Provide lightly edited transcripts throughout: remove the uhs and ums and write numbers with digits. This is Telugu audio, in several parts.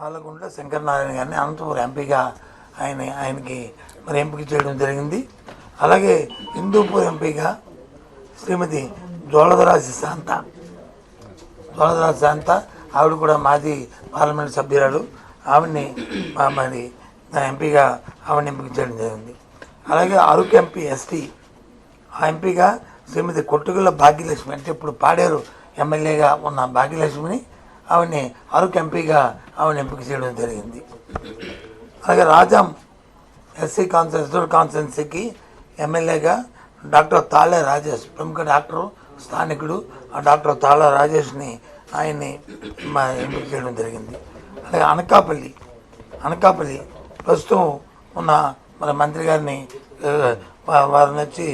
ఆలగుంట్ల శంకరనారాయణ గారిని అనంతపురం ఎంపీగా ఆయనకి మరి ఎంపిక చేయడం జరిగింది. అలాగే హిందూపూర్ ఎంపీగా శ్రీమతి జోలదరాజు శాంత ఆవిడ కూడా మాజీ పార్లమెంట్ సభ్యురాలు. ఆవిడ్ని మరి ఎంపీగా ఆవిడని ఎంపిక చేయడం జరిగింది. అలాగే అరకు ఎంపీ ఎస్టీ ఆ ఎంపీగా శ్రీమతి కొట్టుగుళ్ళ భాగ్యలక్ష్మి, అంటే ఇప్పుడు పాడేరు ఎమ్మెల్యేగా ఉన్న భాగ్యలక్ష్మిని ఆవిడని అరకు ఎంపీగా ఆవిడని ఎంపిక చేయడం జరిగింది. అలాగే రాజాం ఎస్సీ కాన్స్టిట్యున్సీకి ఎమ్మెల్యేగా డాక్టర్ తాళ్ళ రాజేష్, ప్రముఖ డాక్టరు, స్థానికుడు, ఆ డాక్టర్ తాళ్ళ రాజేష్ని ఆయన్ని ఎంపిక చేయడం జరిగింది. అలాగే అనకాపల్లి ప్రస్తుతం ఉన్న మన మంత్రి గారిని వారిని వచ్చి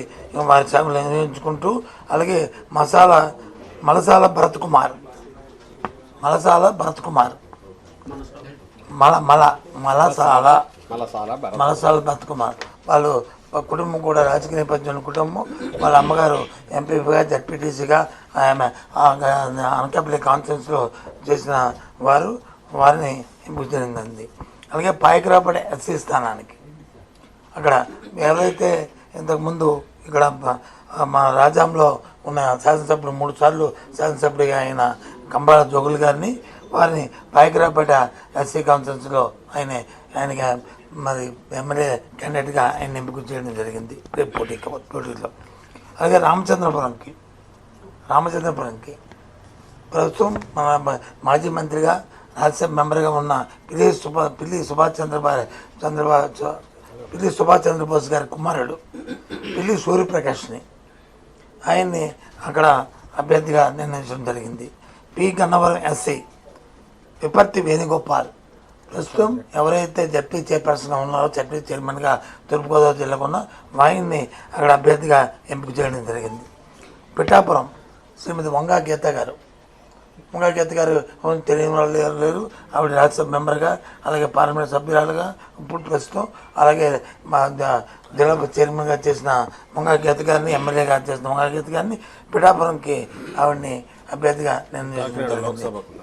వారి సేవలు నిర్వహించుకుంటూ, అలాగే మలసాల భరత్ కుమార్ వాళ్ళు కుటుంబం కూడా రాజకీయ నేపథ్యం కుటుంబం. వాళ్ళ అమ్మగారు ఎంపీగా జడ్పీటీసీగా ఆమె అనకాపల్లి కాన్ఫరెన్స్లో చేసిన వారిని ఎంపిక జరిగింది. అలాగే పాయకరాపడే ఎస్సీ స్థానానికి అక్కడ ఎవరైతే ఇంతకుముందు ఇక్కడ మా రాజ్యాంలో ఉన్న శాసనసభ్యుడు 3 సార్లు శాసనసభ్యుడిగా అయిన కంబాల జోగులు గారిని వారిని పాయకరాపేట ఎస్సీ కాన్ఫరెన్స్లో ఆయనకి మరి ఎమ్మెల్యే క్యాండిడేట్గా ఆయన ఎంపిక చేయడం జరిగింది రేపు పోటీలో. అలాగే రామచంద్రపురంకి ప్రస్తుతం మన మాజీ మంత్రిగా రాజ్యసభ మెంబర్గా ఉన్న పిల్లి సుభాష్ చంద్రబోస్ గారి కుమారుడు పిల్లి సూర్యప్రకాష్ని ఆయన్ని అక్కడ అభ్యర్థిగా నిర్ణయించడం జరిగింది. పి గన్నవరం ఎస్సీ విపర్తి వేణుగోపాల్ ప్రస్తుతం ఎవరైతే జడ్పీ చైర్పర్సన్ ఉన్నారో, జడ్పీ చైర్మన్గా తూర్పుగోదావరి జిల్లాకు ఉన్న వాయిని అక్కడ అభ్యర్థిగా ఎంపిక చేయడం జరిగింది. పిఠాపురం శ్రీమతి వంగా గీత గారు తెలియని వాళ్ళు లేరు. ఆవిడ రాజ్యసభ మెంబర్గా, అలాగే పార్లమెంట్ సభ్యురాలుగా ఇప్పుడు ప్రస్తుతం, అలాగే మా జిల్లా చైర్మన్గా చేసిన వంగా గీత గారిని, ఎమ్మెల్యేగా చేసిన వంగా గీత గారిని పిఠాపురంకి ఆవిడని అభ్యర్థిగా నిర్ణయించడం జరిగింది.